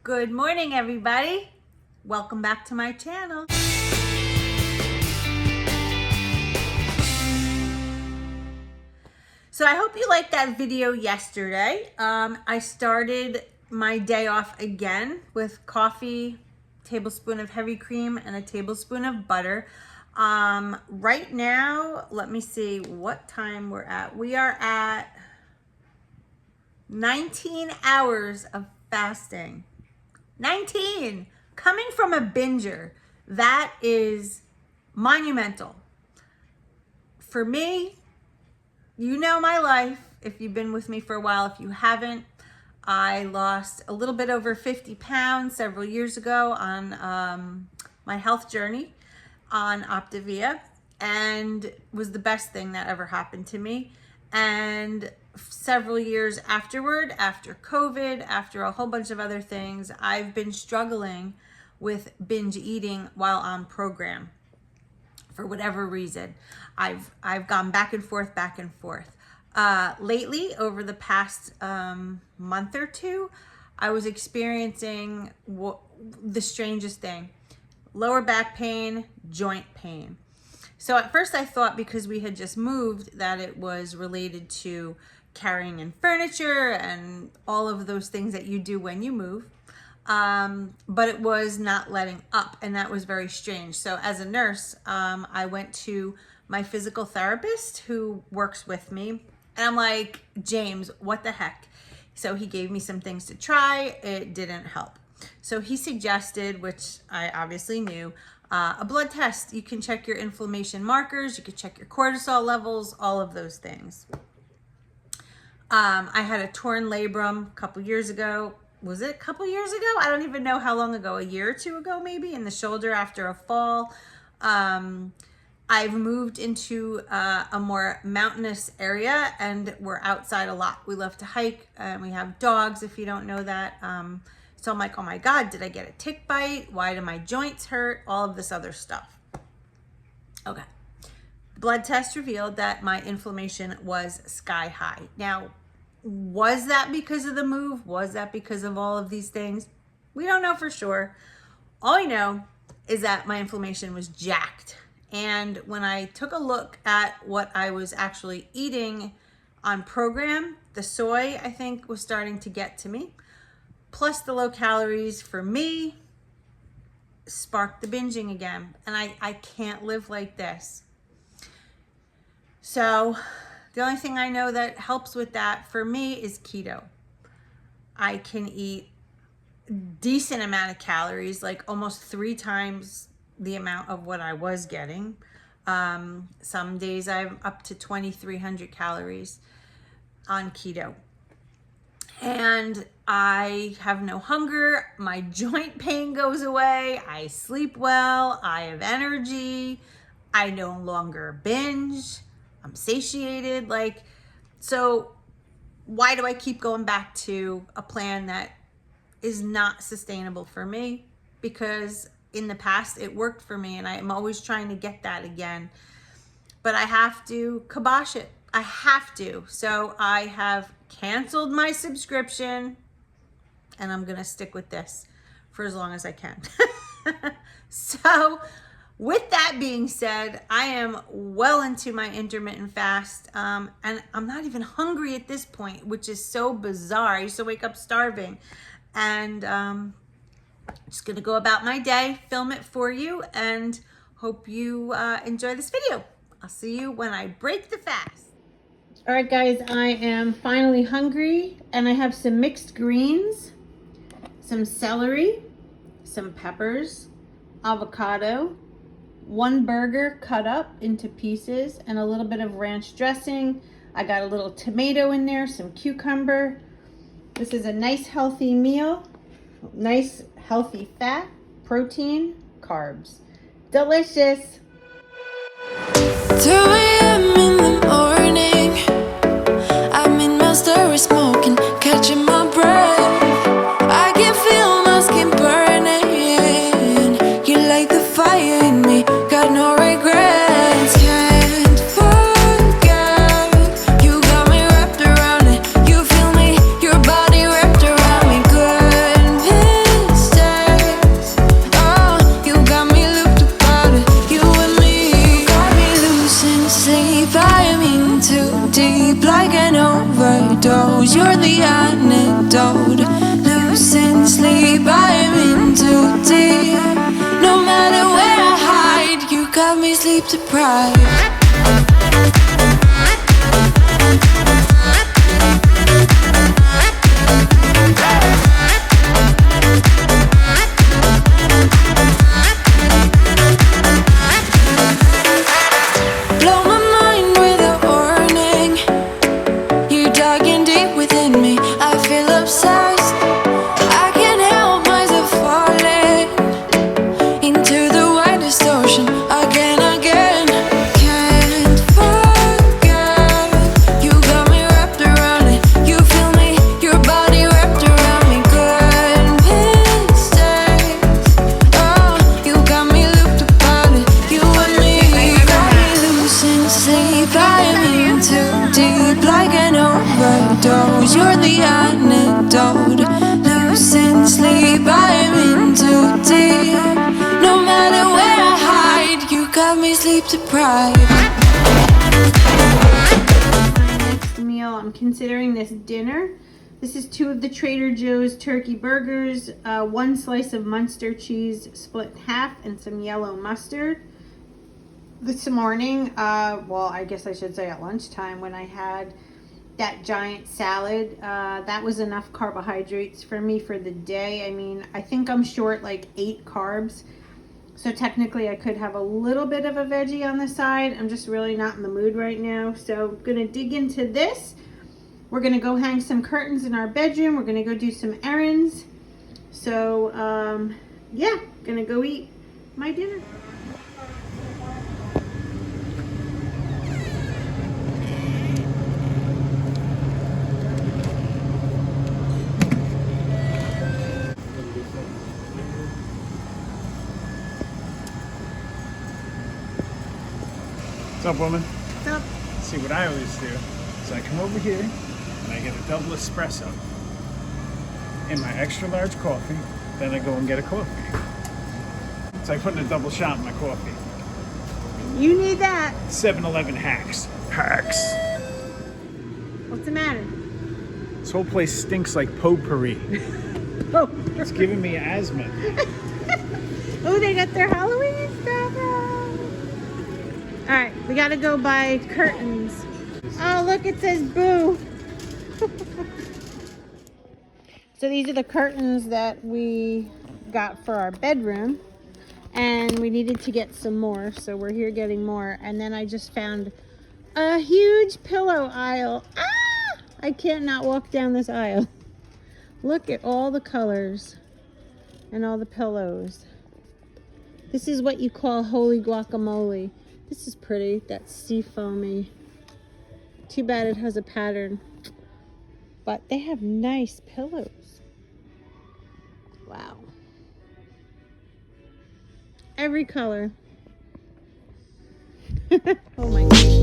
Good morning, everybody. Welcome back to my channel. So I hope you liked that video yesterday. I started my day off again with coffee, tablespoon of heavy cream, and a tablespoon of butter. Right now, let me see what time we're at. We are at 19 hours of fasting. 19! Coming from a binger, that is monumental. For me, you know my life, if you've been with me for a while. If you haven't, I lost a little bit over 50 pounds several years ago on my health journey on Optavia, and was the best thing that ever happened to me. And several years afterward, after COVID, after a whole bunch of other things, I've been struggling with binge eating while on program. For whatever reason, I've gone back and forth. Lately, over the past month or two, I was experiencing the strangest thing: lower back pain, joint pain. So at first I thought, because we had just moved, that it was related to carrying in furniture and all of those things that you do when you move. But it was not letting up, and that was very strange. So as a nurse, I went to my physical therapist who works with me, and I'm like, James, what the heck? So he gave me some things to try. It didn't help. So he suggested, which I obviously knew, a blood test. You can check your inflammation markers, you can check your cortisol levels, all of those things. I had a torn labrum a couple years ago. Was it a couple years ago? I don't even know how long ago, a year or two ago maybe, in the shoulder after a fall. I've moved into a more mountainous area, and we're outside a lot. We love to hike, and we have dogs, if you don't know that. So I'm like, oh my God, did I get a tick bite? Why do my joints hurt? All of this other stuff. Okay. Blood test revealed that my inflammation was sky high. Now, was that because of the move? Was that because of all of these things? We don't know for sure. All I know is that my inflammation was jacked. And when I took a look at what I was actually eating on program, the soy, I think, was starting to get to me. Plus the low calories, for me, sparked the binging again. And I can't live like this. So the only thing I know that helps with that for me is keto. I can eat a decent amount of calories, like almost 3 times the amount of what I was getting. Some days I'm up to 2,300 calories on keto. And I have no hunger. My joint pain goes away. I sleep well. I have energy. I no longer binge. I'm satiated. So why do I keep going back to a plan that is not sustainable for me? Because in the past it worked for me, and I'm always trying to get that again. But I have to kibosh it. I have to. So I have canceled my subscription, and I'm going to stick with this for as long as I can. So with that being said, I am well into my intermittent fast, and I'm not even hungry at this point, which is so bizarre. I used to wake up starving, and just going to go about my day, film it for you, and hope you enjoy this video. I'll see you when I break the fast. All right, guys, I am finally hungry, and I have some mixed greens, some celery, some peppers, avocado, 1 burger cut up into pieces, and a little bit of ranch dressing. I got a little tomato in there, some cucumber. This is a nice healthy meal, nice healthy fat, protein, carbs. Delicious. 2 a.m. in the morning, I'm in my story smoking, catching my breath. I can feel my skin burning. You light the fire in me, got no regrets. Can't forget, you got me wrapped around it. You feel me, your body wrapped around me. Couldn't sleep, I'm in too deep. No matter where I hide, you got me sleep deprived. Blow my mind with a warning. You digging deep within me. I feel obsessed. I can't help myself falling into the widest ocean again, again. Can't forget. You got me wrapped around it. You feel me, your body wrapped around me. Good mistakes. Oh, you got me looped about it. You and me got me losing sleep. I'm in too deep, like an overdose. You're the antidote. Losing sleep, I'm in too deep. No matter where I hide, you got me sleep deprived. My next meal, I'm considering this dinner. This is 2 of the Trader Joe's turkey burgers, 1 slice of Munster cheese split in half, and some yellow mustard. This morning, well, I guess I should say at lunchtime, when I had that giant salad, that was enough carbohydrates for me for the day. I mean, I think I'm short like 8 carbs. So technically I could have a little bit of a veggie on the side. I'm just really not in the mood right now. So I'm gonna dig into this. We're gonna go hang some curtains in our bedroom. We're gonna go do some errands. So yeah, gonna go eat my dinner. What's up, woman? What's up? See, what I always do is I come over here and I get a double espresso in my extra large coffee, then I go and get a coffee. It's like putting a double shot in my coffee. You need that. 7-Eleven hacks. Hacks. What's the matter? This whole place stinks like potpourri. Oh, It's giving me asthma. oh, they got their Halloween stuff out. All right, we gotta go buy curtains. Oh, look, it says boo. So these are the curtains that we got for our bedroom, and we needed to get some more, so we're here getting more. And then I just found a huge pillow aisle. Ah! I can't not walk down this aisle. Look at all the colors and all the pillows. This is what you call holy guacamole. This is pretty. That's sea foamy. Too bad it has a pattern. But they have nice pillows. Wow. Every color. Oh my gosh.